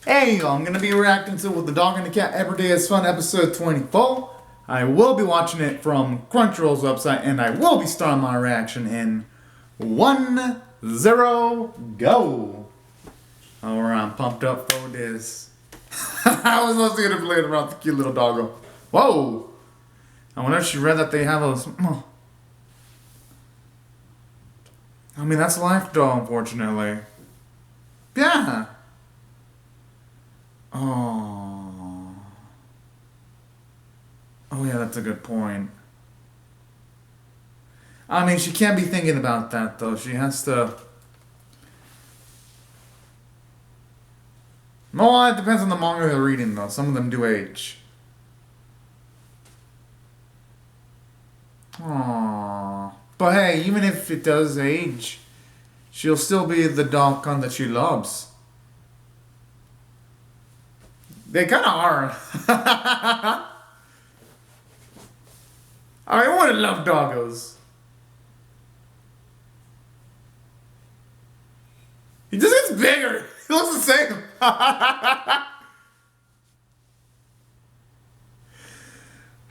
Hey, I'm going to be reacting to With the Dog and the Cat Every Day is Fun episode 24. I will be watching it from Crunchyroll's website, and I will be starting my reaction in 1-0, go! Alright, I'm pumped up for this. I was supposed to get playing around with the cute little doggo. Whoa! I wonder if she read that they have a... I mean, that's life, though, unfortunately. Yeah. Oh. Oh, yeah, that's a good point. I mean, she can't be thinking about that, though. She has to... No, it depends on the manga you're reading, though. Some of them do age. Aww. But hey, even if it does age, she'll still be the dog that she loves. They kind of are. I want to love doggos. He just gets bigger. He looks the same.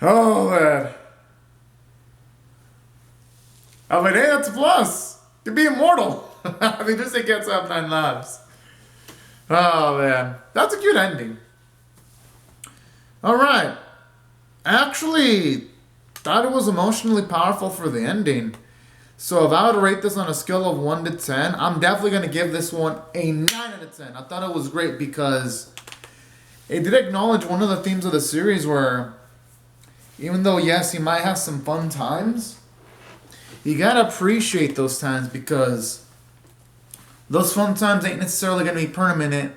Oh, man. I'm like, hey, that's a plus. To be immortal. They just say cats have 9 lives. Oh, man. That's a cute ending. Alright. I actually thought it was emotionally powerful for the ending. So if I would rate this on a scale of 1 to 10, I'm definitely going to give this one a 9 out of 10. I thought it was great because it did acknowledge one of the themes of the series where even though, yes, he might have some fun times, you got to appreciate those times because those fun times ain't necessarily going to be permanent.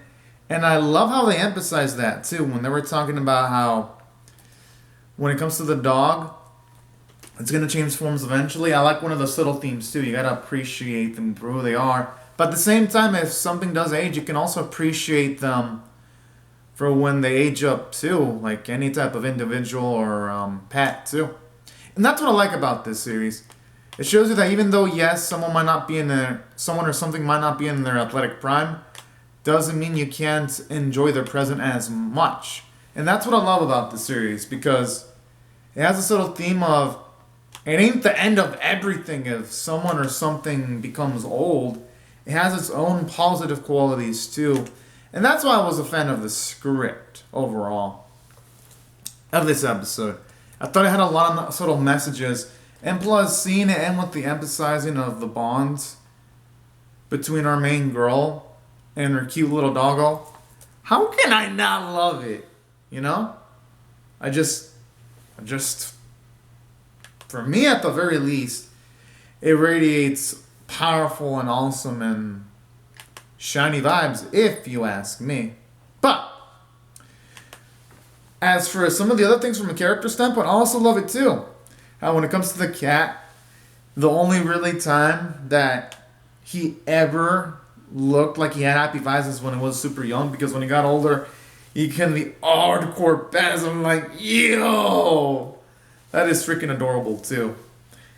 And I love how they emphasize that too when they were talking about how when it comes to the dog, it's going to change forms eventually. I like one of the subtle themes too. You got to appreciate them for who they are. But at the same time, if something does age, you can also appreciate them for when they age up too. Like any type of individual or pet too. And that's what I like about this series. It shows you that even though, yes, someone or something might not be in their athletic prime, doesn't mean you can't enjoy their present as much. And that's what I love about the series, because it has this little theme of it ain't the end of everything if someone or something becomes old. It has its own positive qualities too. And that's why I was a fan of the script overall of this episode. I thought it had a lot of subtle messages, and plus seeing it end with the emphasizing of the bonds between our main girl and her cute little doggo. How can I not love it? You know? I just, for me at the very least, it radiates powerful and awesome and shiny vibes, if you ask me. But, as for some of the other things from a character standpoint, I also love it too. How when it comes to the cat, the only really time that he ever looked like he had happy vibes is when he was super young, because when he got older, he can be hardcore badass. I'm like, yo, that is freaking adorable too.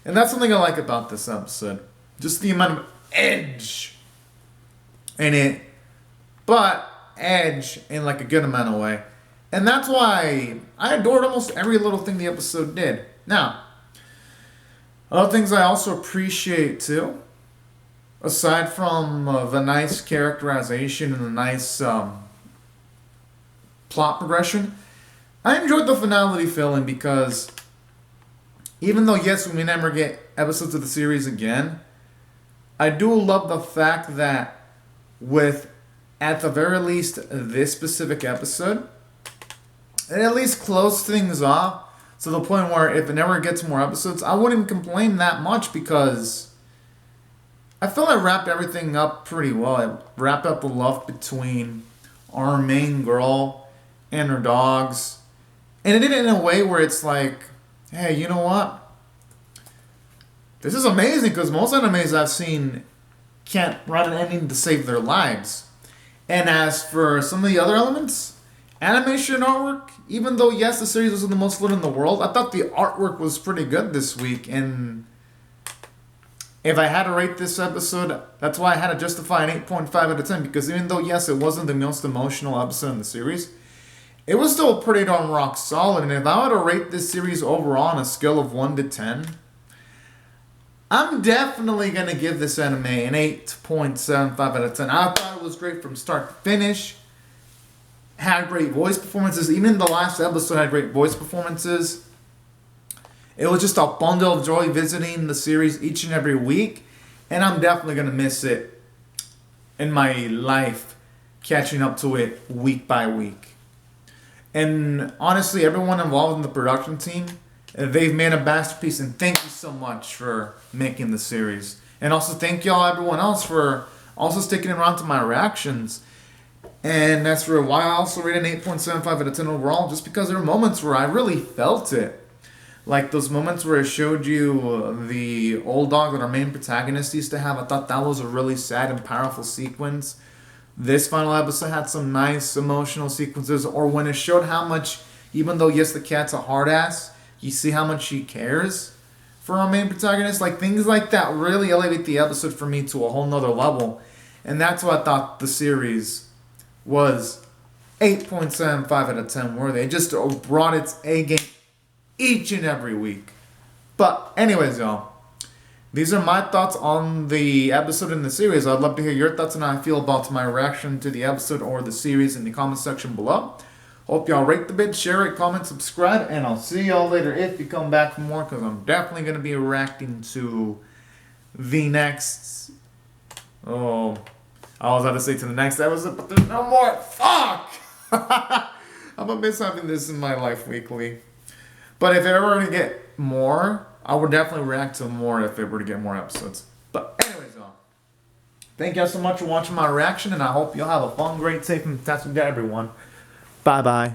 And that's something I like about this episode. Just the amount of edge in it, but edge in like a good amount of way. And that's why I adored almost every little thing the episode did. Now, other things I also appreciate too, aside from the nice characterization and the nice plot progression, I enjoyed the finality feeling because even though, yes, we may never get episodes of the series again, I do love the fact that with, at the very least, this specific episode, it at least closed things off to the point where if it never gets more episodes, I wouldn't complain that much because I feel I wrapped everything up pretty well. I wrapped up the love between our main girl and her dogs. And it did it in a way where it's like, hey, you know what? This is amazing because most animes I've seen can't write an ending to save their lives. And as for some of the other elements, animation artwork, even though, yes, the series wasn't the most lit in the world, I thought the artwork was pretty good this week. And if I had to rate this episode, that's why I had to justify an 8.5 out of 10, because even though, yes, it wasn't the most emotional episode in the series, it was still pretty darn rock solid. And if I were to rate this series overall on a scale of 1 to 10, I'm definitely going to give this anime an 8.75 out of 10. I thought it was great from start to finish. Had great voice performances. Even the last episode had great voice performances. It was just a bundle of joy visiting the series each and every week. And I'm definitely going to miss it in my life, catching up to it week by week. And honestly, everyone involved in the production team, they've made a masterpiece. And thank you so much for making the series. And also thank y'all, everyone else, for also sticking around to my reactions. And that's for why I also rate an 8.75 out of 10 overall, just because there were moments where I really felt it. Like those moments where it showed you the old dog that our main protagonist used to have. I thought that was a really sad and powerful sequence. This final episode had some nice emotional sequences. Or when it showed how much, even though yes, the cat's a hard ass, you see how much she cares for our main protagonist. Like things like that really elevate the episode for me to a whole nother level. And that's why I thought the series was 8.75 out of 10 worthy. It just brought its A game each and every week. But anyways, y'all, these are my thoughts on the episode in the series. I'd love to hear your thoughts on how I feel about my reaction to the episode or the series in the comment section below. Hope y'all rate the vid, share it, comment, subscribe, and I'll see y'all later if you come back for more, because I'm definitely going to be reacting to the next... Oh, I was about to say to the next episode, but there's no more. Fuck! I'm going to miss having this in my life weekly. But if it ever were to get more, I would definitely react to more if it were to get more episodes. But anyways, y'all, thank y'all so much for watching my reaction, and I hope y'all have a fun, great, safe, and fantastic day, everyone. Bye-bye.